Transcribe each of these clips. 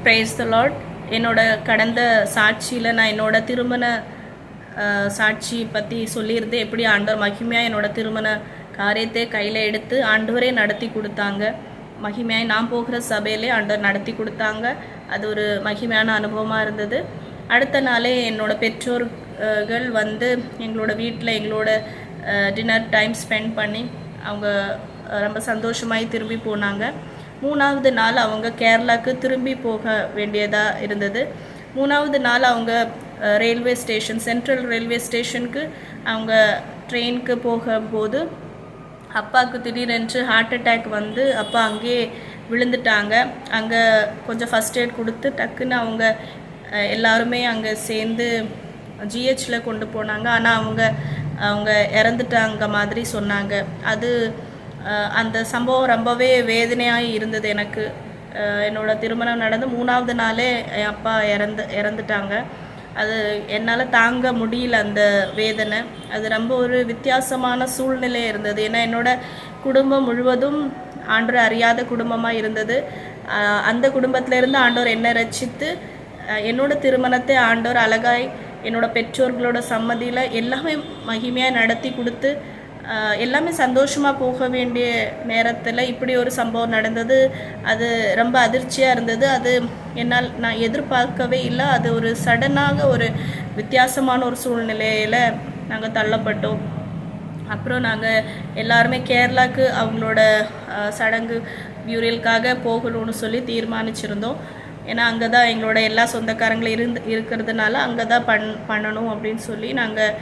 Praise the Lord. என்னோட கடந்த சாட்சியில் நான் என்னோட திருமண சாட்சி பற்றி சொல்லியிருந்தேன். எப்படி ஆண்டவர் மகிமையாக என்னோட திருமண காரியத்தை கையில் எடுத்து ஆண்டவரே நடத்தி கொடுத்தாங்க. மகிமையாய் நான் போகிற சபையிலே ஆண்டவர் நடத்தி கொடுத்தாங்க. அது ஒரு மகிமையான அனுபவமாக இருந்தது. அடுத்த நாளே என்னோட பெற்றோர்கள் வந்து எங்களோட வீட்டில் எங்களோட டின்னர் டைம் ஸ்பெண்ட் பண்ணி அவங்க ரொம்ப சந்தோஷமாய் திரும்பி போனாங்க. 3வது நாள் அவங்க கேரளாவுக்கு திரும்பி போக வேண்டியதாக இருந்தது. 3வது நாள் அவங்க ரயில்வே ஸ்டேஷன், சென்ட்ரல் ரயில்வே ஸ்டேஷனுக்கு அவங்க ட்ரெயினுக்கு போகும்போது அப்பாவுக்கு திடீரென்று ஹார்ட் அட்டாக் வந்து அப்பா அங்கேயே விழுந்துட்டாங்க. அங்கே கொஞ்சம் ஃபஸ்ட் எய்ட் கொடுத்து டக்குன்னு அவங்க எல்லாருமே அங்கே சேர்ந்து ஜிஹெச்சில் கொண்டு போனாங்க. ஆனால் அவங்க இறந்துட்டாங்க மாதிரி சொன்னாங்க. அந்த சம்பவம் ரொம்பவே வேதனையாக இருந்தது எனக்கு. என்னோட திருமணம் நடந்து 3வது நாளே என் அப்பா இறந்துட்டாங்க. அது என்னால் தாங்க முடியல அந்த வேதனை. அது ரொம்ப ஒரு வித்தியாசமான சூழ்நிலை இருந்தது. ஏன்னா என்னோட குடும்பம் முழுவதும் ஆண்டவர் அறியாத குடும்பமாக இருந்தது. அந்த குடும்பத்திலேருந்து ஆண்டவர் என்னை ரட்சித்து என்னோட திருமணத்தை ஆண்டவர் அழகாய் என்னோட பெற்றோர்களோட சம்மதியில் எல்லாமே மகிமையாக நடத்தி கொடுத்து எல்லாமே சந்தோஷமாக போக வேண்டிய நேரத்தில் இப்படி ஒரு சம்பவம் நடந்தது. அது ரொம்ப அதிர்ச்சியாக இருந்தது. அது நான் எதிர்பார்க்கவே இல்லை. அது ஒரு சடனாக ஒரு வித்தியாசமான ஒரு சூழ்நிலையில் நாங்கள் தள்ளப்பட்டோம். அப்புறம் நாங்கள் எல்லாருமே கேரளாவுக்கு அவங்களோட சடங்கு பியூரியலுக்காக போகணும்னு சொல்லி தீர்மானிச்சிருந்தோம். ஏன்னா அங்கே தான் எங்களோட எல்லா சொந்தக்காரங்களும் இருக்கிறதுனால அங்கே தான் பண்ணணும் அப்படின்னு சொல்லி நாங்கள்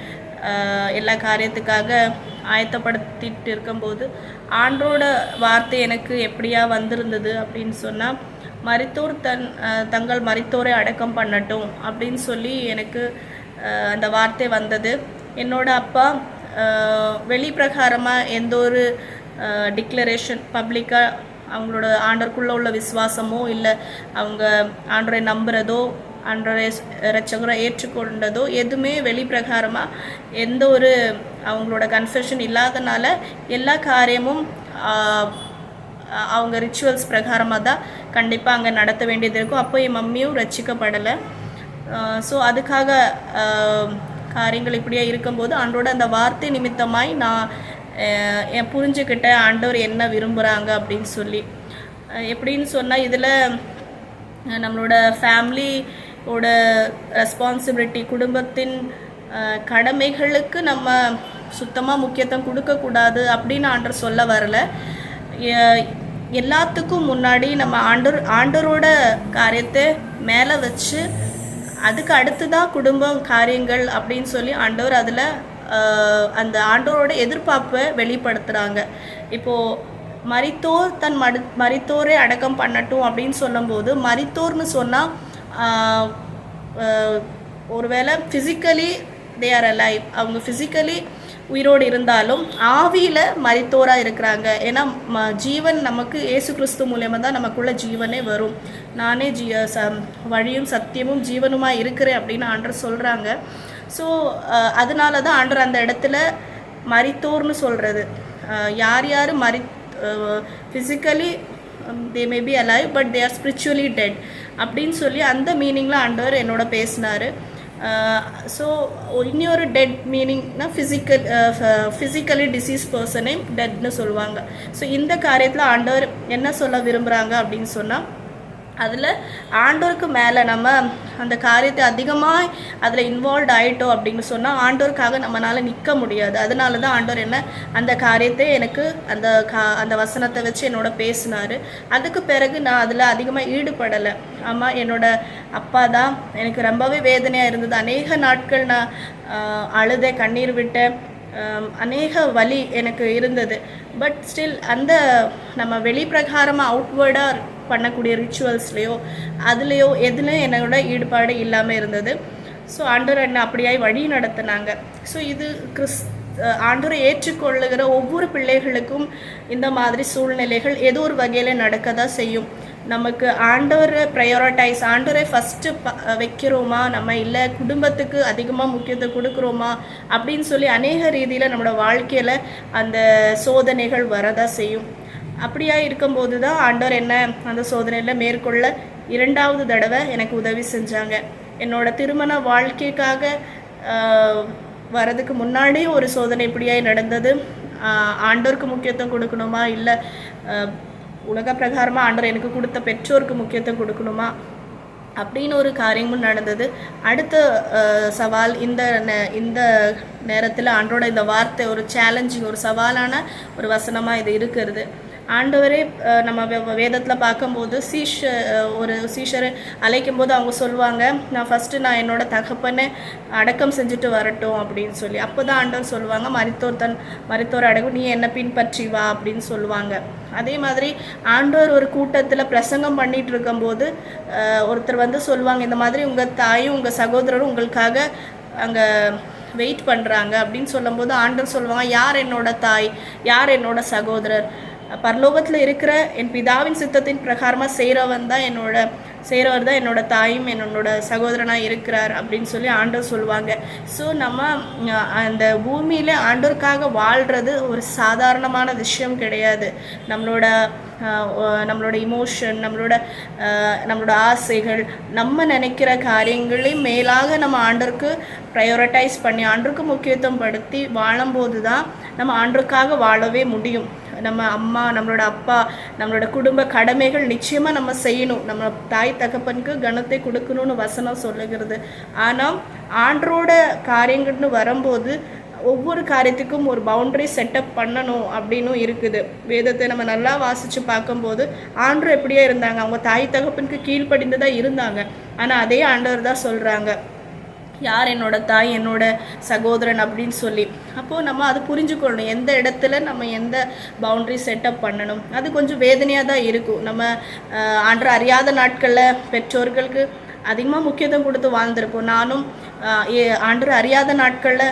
எல்லா காரியத்துக்காக ஆயத்தப்படுத்திட்டு இருக்கும்போது ஆண்டோட வார்த்தை எனக்கு எப்படியா வந்திருந்தது அப்படின்னு சொன்னால், மரித்தோர் தங்கள் மரித்தோரை அடக்கம் பண்ணட்டும் அப்படின்னு சொல்லி எனக்கு அந்த வார்த்தை வந்தது. என்னோட அப்பா வெளிப்பிரகாரமாக எந்த ஒரு டிக்ளரேஷன் பப்ளிக்காக அவங்களோட ஆண்டருக்குள்ளே உள்ள விசுவாசமோ இல்லை அவங்க ஆண்டரை நம்புகிறதோ ஆண்டரை இரட்சகரை ஏற்றுக்கொண்டதோ எதுவுமே வெளிப்பிரகாரமாக எந்த ஒரு அவங்களோட கன்ஃபெஷன் இல்லாதனால எல்லா காரியமும் அவங்க ரிச்சுவல்ஸ் பிரகாரமாக தான் கண்டிப்பாக அங்கே நடத்த வேண்டியது இருக்கும். அப்போ என் மம்மியும் ரட்சிக்கப்படலை. ஸோ அதுக்காக காரியங்கள் இப்படியே இருக்கும்போது ஆண்டோட அந்த வார்த்தை நிமித்தமாய் நான் புரிஞ்சுக்கிட்ட ஆண்டவர் என்ன விரும்புகிறாங்க அப்படின்னு சொல்லி. எப்படின்னு சொன்னால், இதில் நம்மளோட ஃபேமிலியோட ரெஸ்பான்சிபிலிட்டி, குடும்பத்தின் கடமைகளுக்கு நம்ம சுத்தமாக முக்கியத்துவம் கொடுக்கக்கூடாது அப்படின்னு ஆண்டவர் சொல்ல வரல. எல்லாத்துக்கும் முன்னாடி நம்ம ஆண்டரோட காரியத்தை மேலே வச்சு அதுக்கு அடுத்து தான் குடும்பம் காரியங்கள் அப்படின்னு சொல்லி ஆண்டவர் அதில் அந்த ஆண்டவரோட எதிர்பார்ப்பை வெளிப்படுத்துகிறாங்க. இப்போது மரித்தோர் தன் மரித்தோரை அடக்கம் பண்ணட்டும் அப்படின்னு சொல்லும்போது, மரித்தோர்னு சொன்னால் ஒருவேளை ஃபிசிக்கலி தே ஆர் அலைவ், அவங்க ஃபிசிக்கலி உயிரோடு இருந்தாலும் ஆவியில் மரித்தோராக இருக்கிறாங்க. ஏன்னா ஜீவன் நமக்கு இயேசு கிறிஸ்து மூலியமாக தான் நமக்குள்ள ஜீவனே வரும். நானே வழியும் சத்தியமும் ஜீவனுமாக இருக்கிறேன் அப்படின்னு ஆண்டவர் சொல்கிறாங்க. ஸோ அதனால தான் ஆண்டவர் அந்த இடத்துல மரித்தோர்னு சொல்கிறது. யார் physically they may be alive but they are spiritually dead அப்படின்னு சொல்லி அந்த மீனிங்கில் ஆண்டவர் என்னோட பேசினார். ஸோ இன்னொரு டெட் மீனிங்னா ஃபிசிக்கலி டிசீஸ் பர்சனே டெட்னு சொல்லுவாங்க. ஸோ இந்த காரியத்தில் ஆண்டவர் என்ன சொல்ல விரும்புகிறாங்க அப்படின்னு சொன்னால், அதில் ஆண்டோருக்கு மேலே நம்ம அந்த காரியத்தை அதிகமாக அதில் இன்வால்வ் ஆகிட்டோம் அப்படின்னு சொன்னால் ஆண்டோருக்காக நம்மளால் நிற்க முடியாது. அதனால தான் ஆண்டவர் என்ன அந்த காரியத்தை எனக்கு அந்த வசனத்தை வச்சு என்னோட பேசினார். அதுக்கு பிறகு நான் அதில் அதிகமாக ஈடுபடலை. ஆமாம், என்னோட அப்பா தான் எனக்கு ரொம்பவே வேதனையாக இருந்தது. அநேக நாட்கள் நான் அழுத, கண்ணீர் விட்டேன், அநேக வலி எனக்கு இருந்தது. பட் ஸ்டில் அந்த நம்ம வெளிப்பிரகாரமாக அவுட்வேர்டாக பண்ணக்கூடிய ரிச்சுவல்ஸ்லேயோ அதுலேயோ எதுலையும் என்னோட ஈடுபாடு இல்லாமல் இருந்தது. ஸோ ஆண்டவர் என்னை அப்படியாய் வழி நடத்தினாங்க. ஸோ இது ஆண்டவரை ஏற்றுக்கொள்ளுகிற ஒவ்வொரு பிள்ளைகளுக்கும் இந்த மாதிரி சூழ்நிலைகள் ஏதோ ஒரு வகையில் நடக்க தான் செய்யும். நமக்கு ஆண்டவரை ப்ரையாரிட்டைஸ், ஆண்டவரை ஃபஸ்ட்டு வைக்கிறோமா நம்ம, இல்லை குடும்பத்துக்கு அதிகமாக முக்கியத்துவம் கொடுக்குறோமா அப்படின்னு சொல்லி அநேக ரீதியில் நம்மளோட வாழ்க்கையில் அந்த சோதனைகள் வரதான் செய்யும். அப்படியா இருக்கும்போது தான் ஆண்டவர் என்ன அந்த சோதனையில் மேற்கொள்ள 2வது தடவை எனக்கு உதவி செஞ்சாங்க. என்னோட திருமண வாழ்க்கைக்காக வரதுக்கு முன்னாடி ஒரு சோதனை இப்படியாய் நடந்தது. ஆண்டோருக்கு முக்கியத்துவம் கொடுக்கணுமா, இல்லை உலக பிரகாரமாக ஆண்டவர் எனக்கு கொடுத்த பெற்றோருக்கு முக்கியத்துவம் கொடுக்கணுமா அப்படின்னு ஒரு காரியமும் நடந்தது. அடுத்த சவால் இந்த நேரத்தில் ஆண்டோட இந்த வார்த்தை ஒரு சேலஞ்சிங், ஒரு சவாலான ஒரு வசனமாக இது இருக்கிறது. ஆண்டவரே நம்ம வேதத்தில் பார்க்கும்போது ஒரு சீஷரை அழைக்கும் போது அவங்க சொல்லுவாங்க, நான் என்னோட தகப்பனை அடக்கம் செஞ்சுட்டு வரட்டும் அப்படின்னு சொல்லி. அப்போ தான் ஆண்டவர் சொல்லுவாங்க, மரித்தோர் அடக்கம், நீ என்னை பின்பற்றி வா அப்படின்னு சொல்லுவாங்க. அதே மாதிரி ஆண்டவர் ஒரு கூட்டத்தில் பிரசங்கம் பண்ணிட்டு இருக்கும்போது ஒருத்தர் சொல்லுவாங்க, இந்த மாதிரி உங்கள் தாயும் உங்கள் சகோதரரும் உங்களுக்காக அங்கே வெயிட் பண்ணுறாங்க அப்படின்னு சொல்லும்போது ஆண்டவர் சொல்லுவாங்க, யார் என்னோட தாய், யார் என்னோட சகோதரர்? பரலோகத்தில் இருக்கிற என் பிதாவின் சித்தத்தின் பிரகாரமாக செய்கிறவர் தான் என்னோட தாயும் என்னோட சகோதரனாக இருக்கிறார் அப்படின்னு சொல்லி ஆண்டவர் சொல்லுவாங்க. ஸோ நம்ம அந்த பூமியில் ஆண்டவருக்காக வாழ்கிறது ஒரு சாதாரணமான விஷயம் கிடையாது. நம்மளோட இமோஷன், நம்மளோட ஆசைகள், நம்ம நினைக்கிற காரியங்களையும் மேலாக நம்ம ஆண்டவருக்கு ப்ரையோரிட்டைஸ் பண்ணி ஆண்டவருக்கு முக்கியத்துவம் படுத்தி வாழும்போது தான் நம்ம ஆண்டவருக்காக வாழவே முடியும். நம்ம அம்மா, நம்மளோட அப்பா, நம்மளோட குடும்ப கடமைகள் நிச்சயமாக நம்ம செய்யணும். நம்ம தாய் தகப்பனுக்கு கனத்தை கொடுக்கணும்னு வசனம் சொல்லுகிறது. ஆனால் ஆண்டரோட காரியங்கள்னு வரும்போது ஒவ்வொரு காரியத்துக்கும் ஒரு பவுண்டரி செட்டப் பண்ணணும் அப்படின்னும் இருக்குது. வேதத்தை நம்ம நல்லா வாசித்து பார்க்கும்போது ஆண்டவர் எப்படியா இருந்தாங்க, அவங்க தாய் தகப்பனுக்கு கீழ்ப்படிந்து தான் இருந்தாங்க. ஆனால் அதே ஆண்டவர் தான் சொல்கிறாங்க, யார் என்னோட தாய், என்னோட சகோதரன் அப்படின்னு சொல்லி. அப்போது நம்ம அது புரிஞ்சுக்கொள்ளணும், எந்த இடத்துல நம்ம எந்த பவுண்டரி செட்டப் பண்ணணும். அது கொஞ்சம் வேதனையாக தான் இருக்கும். நம்ம ஆண்டவர் அறியாத நாட்களில் பெற்றோர்களுக்கு அதிகமாக முக்கியத்துவம் கொடுத்து வாழ்ந்திருப்போம். நானும் ஆண்டவர் அறியாத நாட்களில்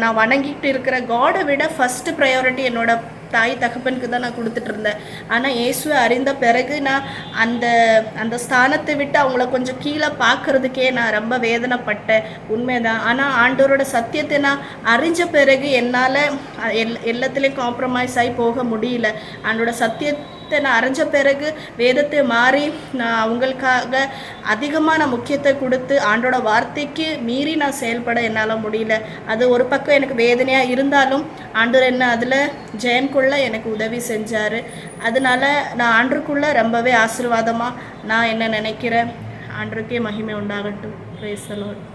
நான் வணங்கிட்டு இருக்கிற காடை விட ஃபஸ்ட்டு ப்ரையாரிட்டி என்னோட தாய் தகப்பனுக்கு தான் நான் கொடுத்துட்டு இருந்தேன். ஆனால் இயேசுவை அறிந்த பிறகு நான் அந்த ஸ்தானத்தை விட்டு அவங்கள கொஞ்சம் கீழே பார்க்கறதுக்கே நான் ரொம்ப வேதனைப்பட்டேன். உண்மைதான். ஆனால் ஆண்டவரோட சத்தியத்தை நான் அறிஞ்ச பிறகு என்னால் எல்லாத்துலேயும் காம்ப்ரமைஸ் ஆகி போக முடியல. ஆண்டோட சத்தியத்தை நான் அறிஞ்ச பிறகு வேதத்தை மாறி நான் அவங்களுக்காக அதிகமாக நான் முக்கியத்தை கொடுத்து ஆண்டோட வார்த்தைக்கு மீறி நான் செயல்பட என்னால் முடியல. அது ஒரு பக்கம் எனக்கு வேதனையாக இருந்தாலும் ஆண்டவர் என்ன அதில் ஜெயம் கொள்ள எனக்கு உதவி செஞ்சார். அதனால நான் ஆண்டருக்குள்ளே ரொம்பவே ஆசீர்வாதமாக நான் என்ன நினைக்கிறேன். ஆண்டருக்கே மகிமை உண்டாகட்டும். Praise the Lord.